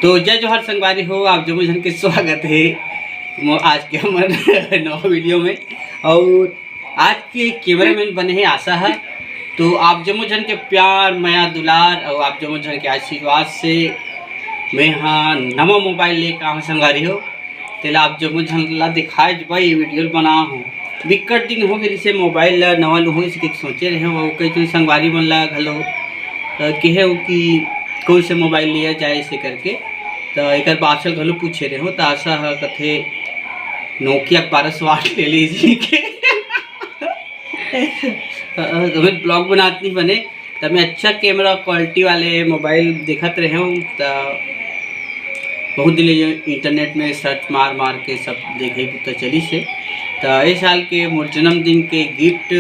तो जय जोहर संगवारी हो, आप जो मुझन के स्वागत है आज के हमारे नवा वीडियो में। और आज के कैमरामैन बने हैं आशा है। तो आप जो मुझन के प्यार माया दुलार और आप जो मुझन के आशीर्वाद से मैं हाँ नवा मोबाइल लेकर आऊँ संगवारी हो। तेला आप जो मुझन ला दिखाए भाई वीडियो बना हूँ बिकट दिन हो गए से मोबाइल ला नवा लूँ इसके सोचे रहे हो। कई तो संगवारी मन ला घलो कहे कि कौन से मोबाइल लिया जाए इसे करके तो एक बाचल घलो पूछे रहे हो। तो आशा है कथे नोकिया 1260 ले लीजिए के तुम्हें ब्लॉग बनाती बने तो मैं अच्छा कैमरा क्वालिटी वाले मोबाइल देखते रहे हूँ। तो बहुत दिन इंटरनेट में सर्च मार के सब देखे तो चली से। तो इस साल के मोर जन्मदिन के गिफ्ट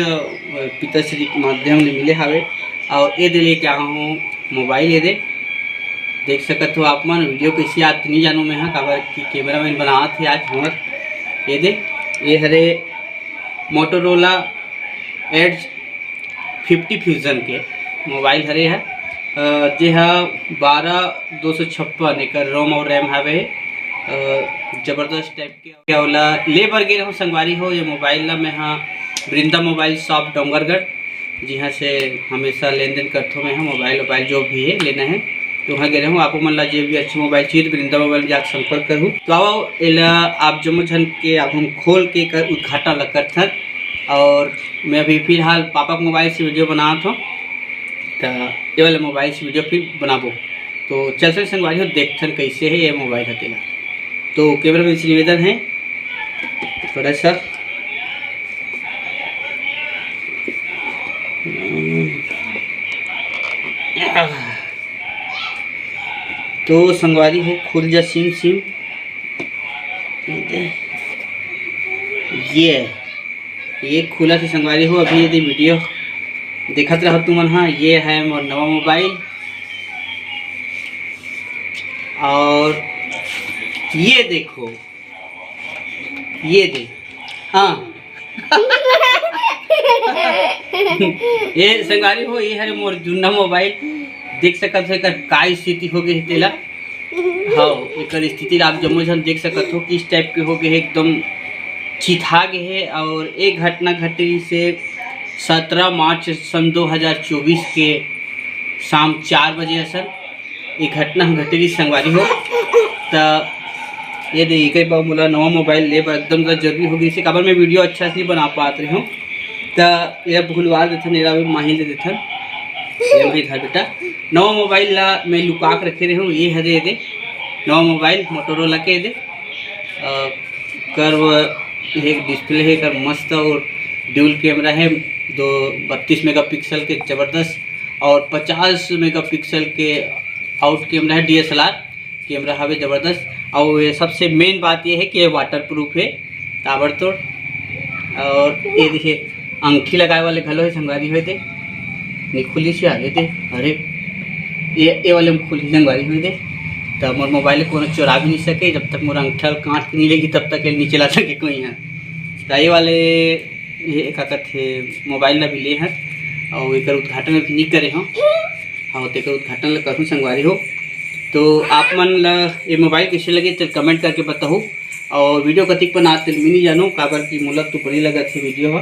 पिताश्री के माध्यम से मिले हवे और ये दे लेके आया हूँ मोबाइल। ये देख सकते हो आप मन वीडियो कैसी आती नहीं जानूँ मैं हाँ काबर की कैमरा मैन बना थे आज हमार। ये हरे मोटोरोला एड्ज 50 फ्यूजन के मोबाइल हरे है जे हा 12/256 एक रोम और रैम हवे। जबरदस्त टाइप के क्या बोला ले बर गे रहो संगवारी हो। ये मोबाइल ला मैं हाँ वृंदा मोबाइल शॉप डोंगरगढ़ जी हाँ से हमेशा लेन देन करता हूँ मैं हाँ मोबाइल जो भी है लेना है तो वहाँ गए रहूँ। आप मन ला जो भी अच्छी मोबाइल चाहिए तो वृंदा मोबाइल जाकर संपर्क करूँ। तो आओ एला आप जो मुझन के आप हम खोल के कर उद्घाटन लग कर और मैं अभी फिलहाल पापा के मोबाइल से वीडियो बना था तो ये वाले मोबाइल से वीडियो फिर बनाबो। तो चल से संगवारी हो देखथन कैसे है ये मोबाइल है तेला। तो कैमरा मैन से निवेदन है थोड़ा सा तो संगवारी हो खुल जा सिम ये खुला से संगवारी हो। अभी यदि वीडियो देखत रहो तुमन हाँ ये है मोर नवा मोबाइल और ये देखो ये देख हाँ ये संगवारी हो ये है मोर जुन्ना मोबाइल। देख सकते हो का स्थिति हो गई तेला हाँ एक स्थिति आप जम्मू जन देख सकते हो किस टाइप के हो गए है एकदम चिथा गए है। और एक घटना घटी से 17 मार्च सन 2024 के शाम 4 बजे सर एक घटना घटी संगवारी हो। तो ये देखिए मोला नवा मोबाइल ले एकदम जरूरी हो गई से काबर मैं वीडियो अच्छा से नहीं बना पाते रही हूँ। तो यह भूलवा देते मेरा भी माहिल दे देते वही था बेटा नवा मोबाइल ला मैं लुका के रखे रही हूँ। ये है दे नवा मोबाइल मोटोरोला के दे कर्व एक डिस्प्ले है कर मस्त और ड्यूल कैमरा है 32 मेगापिक्सल के ज़बरदस्त और 50 मेगापिक्सल के आउट कैमरा है DSLR कैमरा हवे ज़बरदस्त। और ये सबसे मेन बात ये है कि ये वाटर प्रूफ है ताबड़तोड़। और ये देखिए अंगठी लगाए वाले घलो है संगवारी हुए थे नहीं खुली से आगे थे अरे ये वाले में खुली संगवारी हुई थे। तो मोर मोबाइल को चुरा भी नहीं सके जब तक मोर अंगठा काट के नहीं लेगी तब तक ये नीचे ला सके कोई यहाँ। तो ये वाले ये का थे मोबाइल ला भी ले हैं और एक उद्घाटन भी नहीं करे हों हाँ तो उद्घाटन ला करूँ संगवारी हो। तो आप मन ला ये मोबाइल कैसे लगे तो कमेंट करके बताओ। और वीडियो कतिक पर आते मैं नहीं जानूँ काबर की मोला तो बड़ी लगा थे वीडियो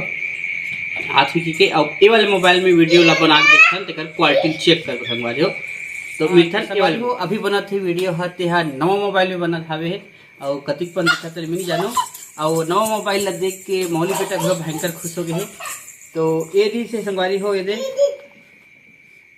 आज ही के और ये वाले मोबाइल में वीडियो ला बना के देखन तेकर क्वालिटी चेक कर संगवारी हो। तो मिथन के वाले हो अभी बना थे वीडियो हते हा नवा मोबाइल में बना था वे और कतिक पर देखते मैं नहीं जानूँ। और नवा मोबाइल ला देख के मौली बेटा घर भयंकर खुश हो गए है। तो ये दी से संगवारी हो ये दे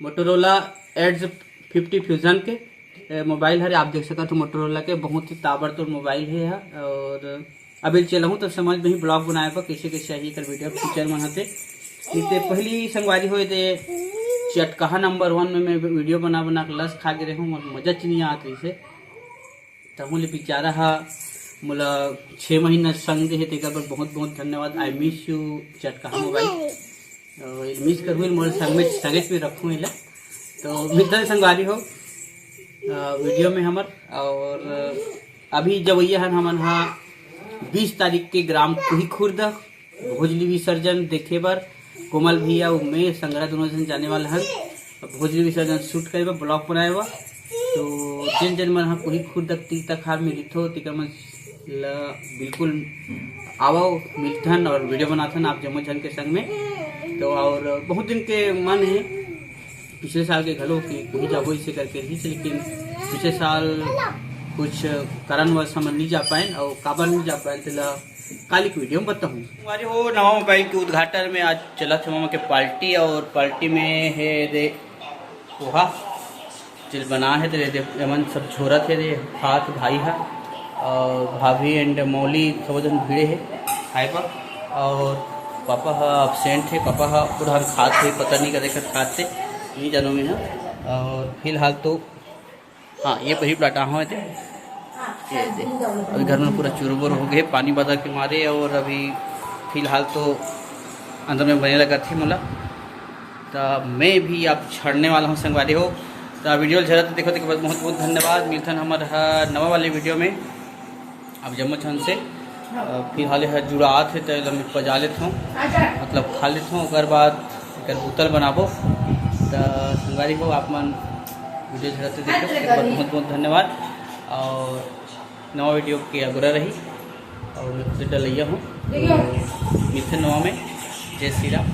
मोटोरोला एड्ज 50 फ्यूजन के मोबाइल है आप देख सकते हो मोटोरोला के बहुत ही ताबड़तोड़ मोबाइल है। और अभी चला हूँ तो समझ में ही ब्लॉग बनाए पर कैसे कैसे आई कर वीडियो फीचर बनाते इतने पहली संगवारी हो दे चटकहा नंबर 1 में मैं वीडियो बना के लस खा गए हूँ मजा नहीं आती से। तो मुझे बेचारा हा मोला 6 महीना संग दे तेकर पर बहुत बहुत धन्यवाद। आई मिस यू चटकहा मोबाइल मिस करूँ मोर संगे में रखूँ इला। तो मित्र संगवारी हो वीडियो में हमर और अभी जब ये हमन हाँ 20 तारीख के ग्राम कुही खुर्द भोजली विसर्जन देखे बर कोमल भैया उमेश संगरा दोनों जन जाने वाला है। भोजली विसर्जन शूट करे ब्लॉग बनाए हुआ तो जिन जन मन कोई खुद तक खार मिली थो तिकर मन बिल्कुल आओ मिलथन और वीडियो बनाथन आप जम्मो जन के संग में। तो और बहुत दिन के मन है पिछले साल के घलो कि कोई जाबो इसे करके रही, लेकिन पिछले साल कुछ कारणवश हम नहीं जा पाए और काबर नहीं जा पाए तो काली की वीडियो में बताऊँ। हमारे वो नवा मोबाइल के उद्घाटन में आज चला था मामा के पार्टी, और पार्टी में है दे पोहा जिल बना है तो दे एमन सब छोरा थे दे हाथ भाई है और भाभी एंड मौली सब जन भीड़े है खाए पर, और पापा हा absent थे, पापा हा पूरा खाते थे, पता नहीं करे कर खाते नहीं जानों में है। और फिलहाल तो हाँ ये वही प्लाटा हुए थे, ये अभी घर में पूरा चुरबुर हो गए पानी बदल के मारे, और अभी फिलहाल तो अंदर में बने लगा थी मोला। तो मैं भी आप छड़ने वाला हूँ संगवारी हो, तो वीडियो झरा तो देखो बहुत बहुत धन्यवाद। मिलथन हमारा नवा वाले वीडियो में अब जम्मो छन से फिलहाल है जुड़ात है तो मैं पजा लेता हूँ, मतलब खा लेता हूँ, उसके बाद एक बोतल बनाबो। तो संगवारी हो आप मन वीडियो झरा तो देखो बहुत बहुत धन्यवाद। और नवा वीडियो के अगुरा रही और मैं खुद डलैया हूँ, मिलते नवा में। जय श्री राम।